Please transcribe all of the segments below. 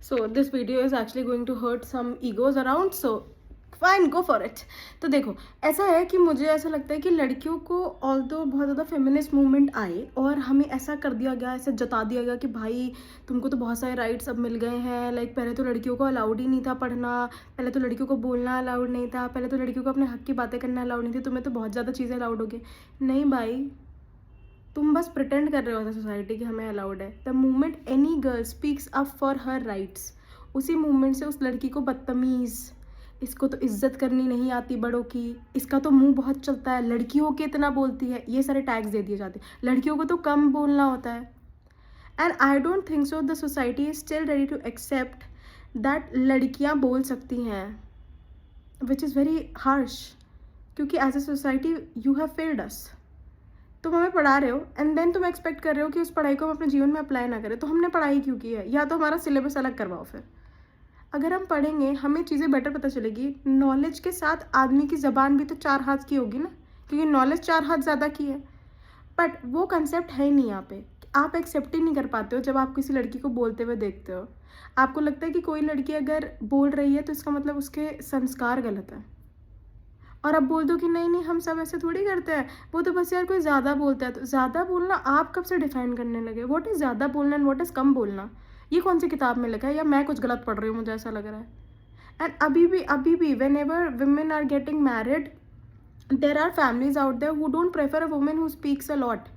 So this video is actually going to hurt some egos around, so fine go for it. तो देखो, ऐसा है कि मुझे ऐसा लगता है कि लड़कियों को ऑल्दो बहुत ज़्यादा फेमिनिस्ट मूवमेंट आए और हमें ऐसा कर दिया गया, ऐसा जता दिया गया कि भाई तुमको तो बहुत सारे राइट्स अब मिल गए हैं. लाइक पहले तो लड़कियों को अलाउड ही नहीं था पढ़ना, पहले तो लड़कियों को बोलना अलाउड नहीं था, पहले तो लड़कियों को अपने हक की बातें करना अलाउड नहीं थी. तुम्हें तो बहुत ज़्यादा चीज़ें अलाउड हो गई. नहीं भाई, तुम बस प्रिटेंड कर रहे हो सोसाइटी कि हमें अलाउड है. The moment any girl speaks up for her rights, उसी मोमेंट से उस लड़की को बदतमीज़, इसको तो इज्जत करनी नहीं आती बड़ों की, इसका तो मुंह बहुत चलता है, लड़कियों के इतना बोलती है, ये सारे टैग्स दे दिए जाते हैं. लड़कियों को तो कम बोलना होता है. And I don't think so the society is still ready to accept that लड़कियां बोल सकती हैं, विच इज़ वेरी हार्श. क्योंकि as a society you have failed us. तुम हमें पढ़ा रहे हो एंड देन तुम एक्सपेक्ट कर रहे हो कि उस पढ़ाई को हम अपने जीवन में अप्लाई ना करें. तो हमने पढ़ाई क्यों की है? या तो हमारा सिलेबस अलग करवाओ. फिर अगर हम पढ़ेंगे हमें चीज़ें बेटर पता चलेगी. नॉलेज के साथ आदमी की ज़बान भी तो 4 हाथ की होगी ना, क्योंकि नॉलेज 4 हाथ ज़्यादा की है. बट वो कंसेप्ट है ही नहीं यहाँ पे. आप एक्सेप्ट ही नहीं कर पाते हो जब आप किसी लड़की को बोलते हुए देखते हो. आपको लगता है कि कोई लड़की अगर बोल रही है तो इसका मतलब उसके संस्कार गलत है. और अब बोल दो कि नहीं नहीं हम सब ऐसे थोड़ी करते हैं, वो तो बस यार कोई ज़्यादा बोलता है. तो ज़्यादा बोलना आप कब से डिफाइन करने लगे? व्हाट इज़ ज़्यादा बोलना एंड व्हाट इज़ कम बोलना? ये कौन सी किताब में लिखा है? या मैं कुछ गलत पढ़ रही हूँ, मुझे ऐसा लग रहा है. एंड अभी भी whenever women are getting married, there are families out there who don't prefer a women who speaks a lot.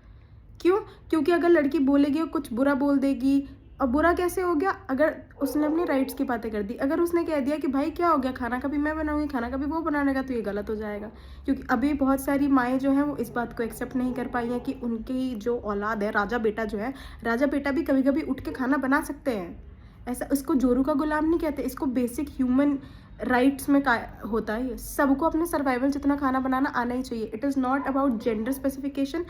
क्यों? क्योंकि अगर लड़की बोलेगी कुछ बुरा बोल देगी. और बुरा कैसे हो गया? अगर उसने अपनी राइट्स की बातें कर दी. अगर उसने कह दिया कि भाई क्या हो गया, खाना कभी मैं बनाऊंगी, खाना कभी वो बनाने का, तो ये गलत हो जाएगा. क्योंकि अभी बहुत सारी माएँ जो हैं वो इस बात को एक्सेप्ट नहीं कर पाई हैं कि उनकी जो औलाद है, राजा बेटा जो है, राजा बेटा भी कभी कभी उठ के खाना बना सकते हैं. ऐसा, इसको जोरू का गुलाम नहीं कहते, इसको बेसिक ह्यूमन राइट्स में होता है. सबको अपने सर्वाइवल जितना खाना बनाना आना ही चाहिए. It is not about gender specification.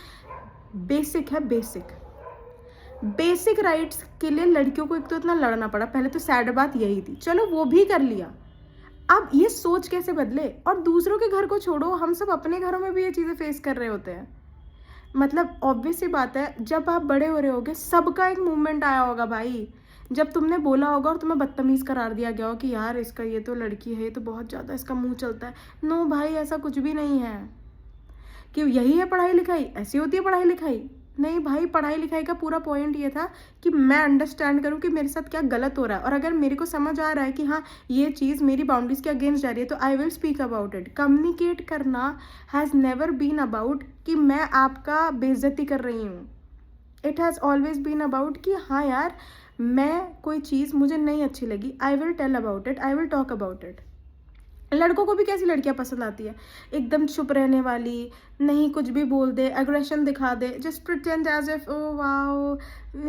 Basic है, बेसिक राइट्स के लिए लड़कियों को एक तो इतना लड़ना पड़ा. पहले तो सैड बात यही थी, चलो वो भी कर लिया. अब ये सोच कैसे बदले? और दूसरों के घर को छोड़ो, हम सब अपने घरों में भी ये चीज़ें फेस कर रहे होते हैं. मतलब ऑब्वियस सी बात है, जब आप बड़े हो रहे होगे सबका एक मूवमेंट आया होगा भाई, जब तुमने बोला होगा और तुम्हें बदतमीज़ करार दिया गया हो कि यार इसका, ये तो लड़की है, ये तो बहुत ज़्यादा इसका मुंह चलता है. नो भाई, ऐसा कुछ भी नहीं है कि यही है पढ़ाई लिखाई, ऐसी होती है पढ़ाई लिखाई. नहीं भाई, पढ़ाई लिखाई का पूरा पॉइंट ये था कि मैं अंडरस्टैंड करूं कि मेरे साथ क्या गलत हो रहा है. और अगर मेरे को समझ आ रहा है कि हाँ ये चीज़ मेरी बाउंड्रीज के अगेंस्ट जा रही है, तो I will speak about it. Communicate करना हैज़ नेवर बीन अबाउट कि मैं आपका बेइज्जती कर रही हूँ. It has always been about कि हाँ यार, मैं कोई चीज़ मुझे नहीं अच्छी लगी, I will tell about it, I will talk about it. लड़कों को भी कैसी लड़कियां पसंद आती है? एकदम चुप रहने वाली, नहीं कुछ भी बोल दे, एग्रेशन दिखा दे, just pretend as if oh wow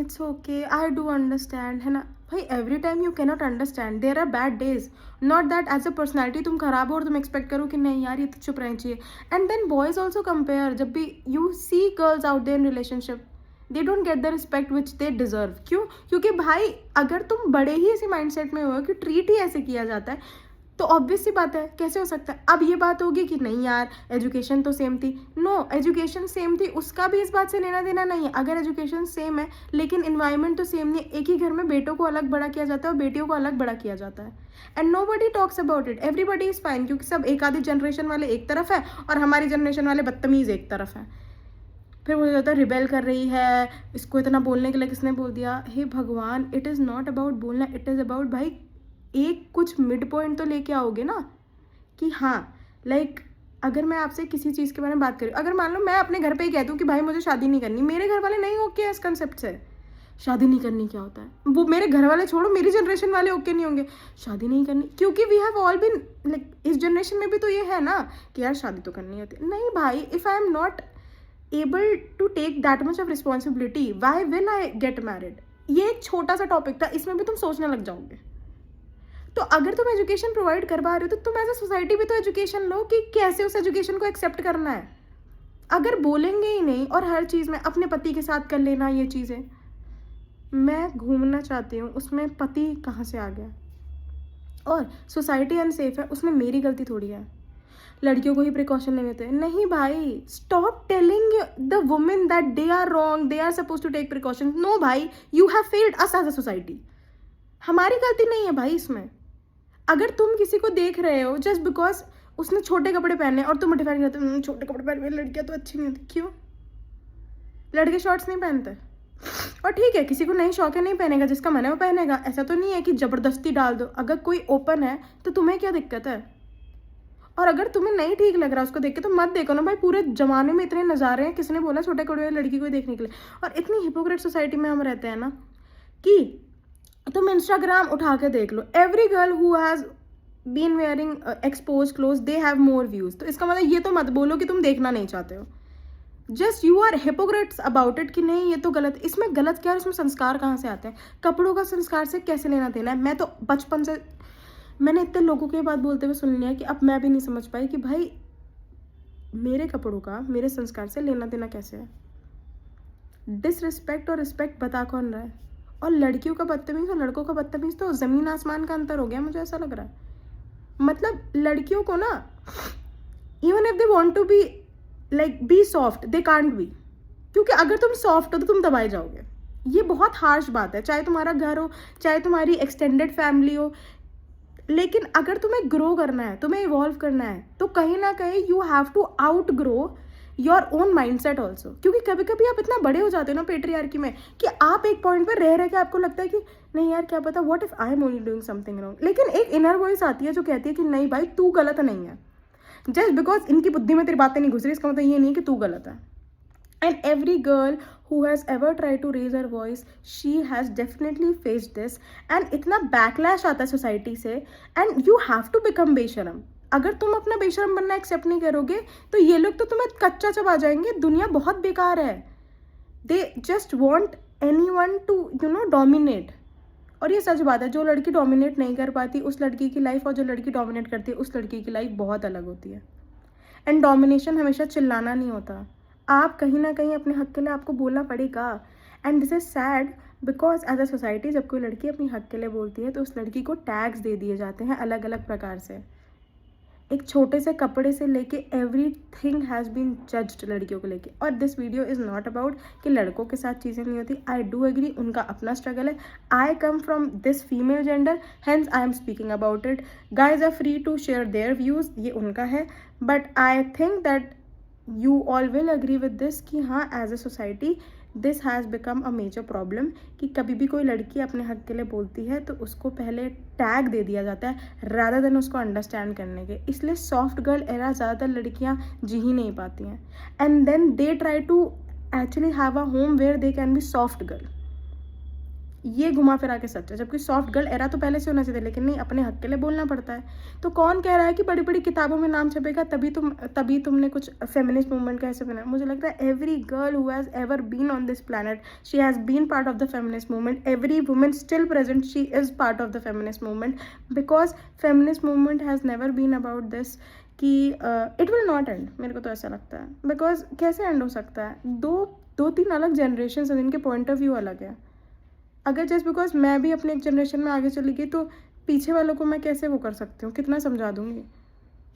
it's okay, I do understand, है ना भाई. Every time you cannot understand, there are bad days. Not that as a personality तुम खराब हो और तुम एक्सपेक्ट करो कि नहीं यार ये तो चुप रहनी चाहिए. And then boys also compare. जब भी you see girls out there in relationship, they don't get the respect which they deserve. क्यों? क्योंकि भाई अगर तुम बड़े ही ऐसे माइंडसेट में हो कि ट्रीट ही ऐसे किया जाता है, तो ऑब्वियस सी बात है कैसे हो सकता है. अब ये बात होगी कि नहीं यार एजुकेशन तो सेम थी. नो, एजुकेशन सेम थी, उसका भी इस बात से लेना देना नहीं है. अगर एजुकेशन सेम है लेकिन इन्वायरमेंट तो सेम नहीं. एक ही घर में बेटों को अलग बड़ा किया जाता है और बेटियों को अलग बड़ा किया जाता है. And nobody talks about it. Everybody is fine, क्योंकि सब एक आधी जनरेशन वाले एक तरफ है और हमारी जनरेशन वाले बदतमीज़ एक तरफ है. फिर वो जाता है रिबेल कर रही है, इसको इतना बोलने के लिए किसने बोल दिया? हे भगवान, इट इज़ नॉट अबाउट बोलना, इट इज़ अबाउट भाई एक कुछ मिड पॉइंट तो लेके आओगे ना कि हाँ लाइक अगर मैं आपसे किसी चीज़ के बारे में बात करूँ, अगर मान लो मैं अपने घर पे ही कहती हूँ कि भाई मुझे शादी नहीं करनी, मेरे घर वाले नहीं ओके इस कंसेप्ट से. शादी नहीं करनी क्या होता है? वो मेरे घर वाले छोड़ो, मेरी जनरेशन वाले ओके नहीं होंगे शादी नहीं करनी, क्योंकि we have all been like, इस जनरेशन में भी तो ये है ना कि यार शादी तो करनी होती है. नहीं भाई, if I am not able to take that much of responsibility, why will I get married? ये एक छोटा सा टॉपिक था, इसमें भी तुम सोचने लग जाओगे. तो अगर तुम एजुकेशन प्रोवाइड कर पा रहे हो तो तुम एज अ सोसाइटी भी तो एजुकेशन लो कि कैसे उस एजुकेशन को एक्सेप्ट करना है. अगर बोलेंगे ही नहीं और हर चीज़ में अपने पति के साथ कर लेना ये चीज़ें, मैं घूमना चाहती हूँ, उसमें पति कहाँ से आ गया? और सोसाइटी अनसेफ है, उसमें मेरी गलती थोड़ी है. लड़कियों को ही प्रिकॉशन लेने होते हैं. नहीं भाई, stop telling the women that they are wrong, they are suppose to take precaution. No भाई, you have failed us as a society. हमारी गलती नहीं है भाई इसमें। अगर तुम किसी को देख रहे हो जस्ट बिकॉज उसने छोटे कपड़े पहने और तुम डिफाइन करते हो छोटे कपड़े पहने हुए लड़कियां तो अच्छी नहीं होती, क्यों? लड़के शॉर्ट्स नहीं पहनते, और ठीक है किसी को नहीं शौक है नहीं पहनेगा, जिसका मन है वो पहनेगा। ऐसा तो नहीं है कि जबरदस्ती डाल दो। अगर कोई ओपन है तो तुम्हें क्या दिक्कत है? और अगर तुम्हें नहीं ठीक लग रहा उसको देख के तो मत देखो ना भाई। पूरे जमाने में इतने नज़ारे हैं, किसने बोला छोटे कपड़े वाली लड़की को ही देखने के लिए? और इतनी हिपोक्रेट सोसाइटी में हम रहते हैं ना कि तुम इंस्टाग्राम उठा के देख लो, every girl who has been wearing expose cloth they have more views. तो इसका मतलब ये तो मत बोलो कि तुम देखना नहीं चाहते हो, just you are hypocrites about it कि नहीं ये तो गलत। इसमें गलत क्या है? इसमें संस्कार कहाँ से आते हैं? कपड़ों का संस्कार से कैसे लेना देना है? मैं तो बचपन से मैंने इतने लोगों की बात बोलते हुए सुन लिया कि अब मैं भी नहीं समझ पाई कि भाई मेरे कपड़ों का मेरे संस्कार से लेना देना कैसे है। डिसरिस्पेक्ट और रिस्पेक्ट बता कौन रहा है? और लड़कियों का बदतमीज और लड़कों का बदतमीज तो ज़मीन आसमान का अंतर हो गया, मुझे ऐसा लग रहा है। मतलब लड़कियों को ना even if they want to be like be soft they can't be, क्योंकि अगर तुम सॉफ्ट हो तो तुम दबाए जाओगे। ये बहुत हार्श बात है, चाहे तुम्हारा घर हो चाहे तुम्हारी एक्सटेंडेड फैमिली हो। लेकिन अगर तुम्हें ग्रो करना है, तुम्हें इवॉल्व करना है, तो कहीं ना कहीं you have to outgrow your own mindset also. क्योंकि कभी कभी आप इतना बड़े हो जाते हो ना पेट्रियार्की में कि आप एक पॉइंट पर रह के आपको लगता है कि नहीं यार क्या पता what if I am only doing something wrong. लेकिन एक इनर वॉइस आती है जो कहती है कि नहीं भाई तू गलत नहीं है। जस्ट बिकॉज इनकी बुद्धि में तेरी बातें नहीं घुस रही इसका मतलब ये नहीं कि तू गलत है। And every girl who has ever tried to raise her voice, she has definitely faced this. And इतना backlash आता है सोसाइटी से, and you have to become बेशरम। अगर तुम अपना बेशरम बनना एक्सेप्ट नहीं करोगे तो ये लोग तो तुम्हें कच्चा चबा जाएंगे। दुनिया बहुत बेकार है। They just want anyone to dominate। और ये सच बात है, जो लड़की डोमिनेट नहीं कर पाती उस लड़की की लाइफ और जो लड़की डोमिनेट करती है उस लड़की की लाइफ बहुत अलग होती है। एंड डोमिनेशन हमेशा चिल्लाना नहीं होता, आप कहीं ना कहीं अपने हक के लिए आपको बोलना पड़ेगा। And this is sad because as a society जब कोई लड़की अपनी हक के लिए बोलती है तो उस लड़की को टैग्स दे दिए जाते हैं अलग अलग प्रकार से। एक छोटे से कपड़े से लेके एवरीथिंग हैज़ बीन जज्ड लड़कियों को लेके। और this video is not about कि लड़कों के साथ चीज़ें नहीं होती। आई डू एग्री, उनका अपना स्ट्रगल है। I come from this female gender, hence I am speaking about it. Guys are free to share their views, ये उनका है। But I think that you all will agree with this कि हाँ as a society this has become a major problem कि कभी भी कोई लड़की अपने हक के लिए बोलती है तो उसको पहले टैग दे दिया जाता है रादर देन उसको अंडरस्टैंड करने के। इसलिए सॉफ्ट गर्ल एरा ज़्यादातर लड़कियां जी ही नहीं पाती हैं, and then they try to actually have a home where they can be soft girl. ये घुमा फिरा के सच है, जबकि सॉफ्ट गर्ल एरा तो पहले से होना चाहिए, लेकिन नहीं, अपने हक के लिए बोलना पड़ता है। तो कौन कह रहा है कि बड़ी बड़ी किताबों में नाम छपेगा तभी तुमने कुछ फेमिनिस्ट मूवमेंट का ऐसे बना? मुझे लगता है every girl who has ever been on this planet she has been part of the feminist movement. Every women still present she is part of the feminist movement, because feminist movement has never been about this कि it will not end. मेरे को तो ऐसा लगता है, because कैसे and हो सकता है? दो तीन अलग जनरेशन हैं जिनके पॉइंट ऑफ व्यू अलग है। अगर जस्ट बिकॉज मैं भी अपने एक जनरेशन में आगे चली गई तो पीछे वालों को मैं कैसे वो कर सकती हूँ, कितना समझा दूँगी?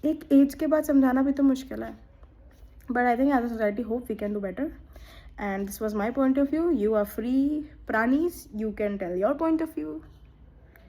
एक एज के बाद समझाना भी तो मुश्किल है। But I think as a society hope we can do better, and this was my point of view. You are free प्राणीज, you can tell your point of view.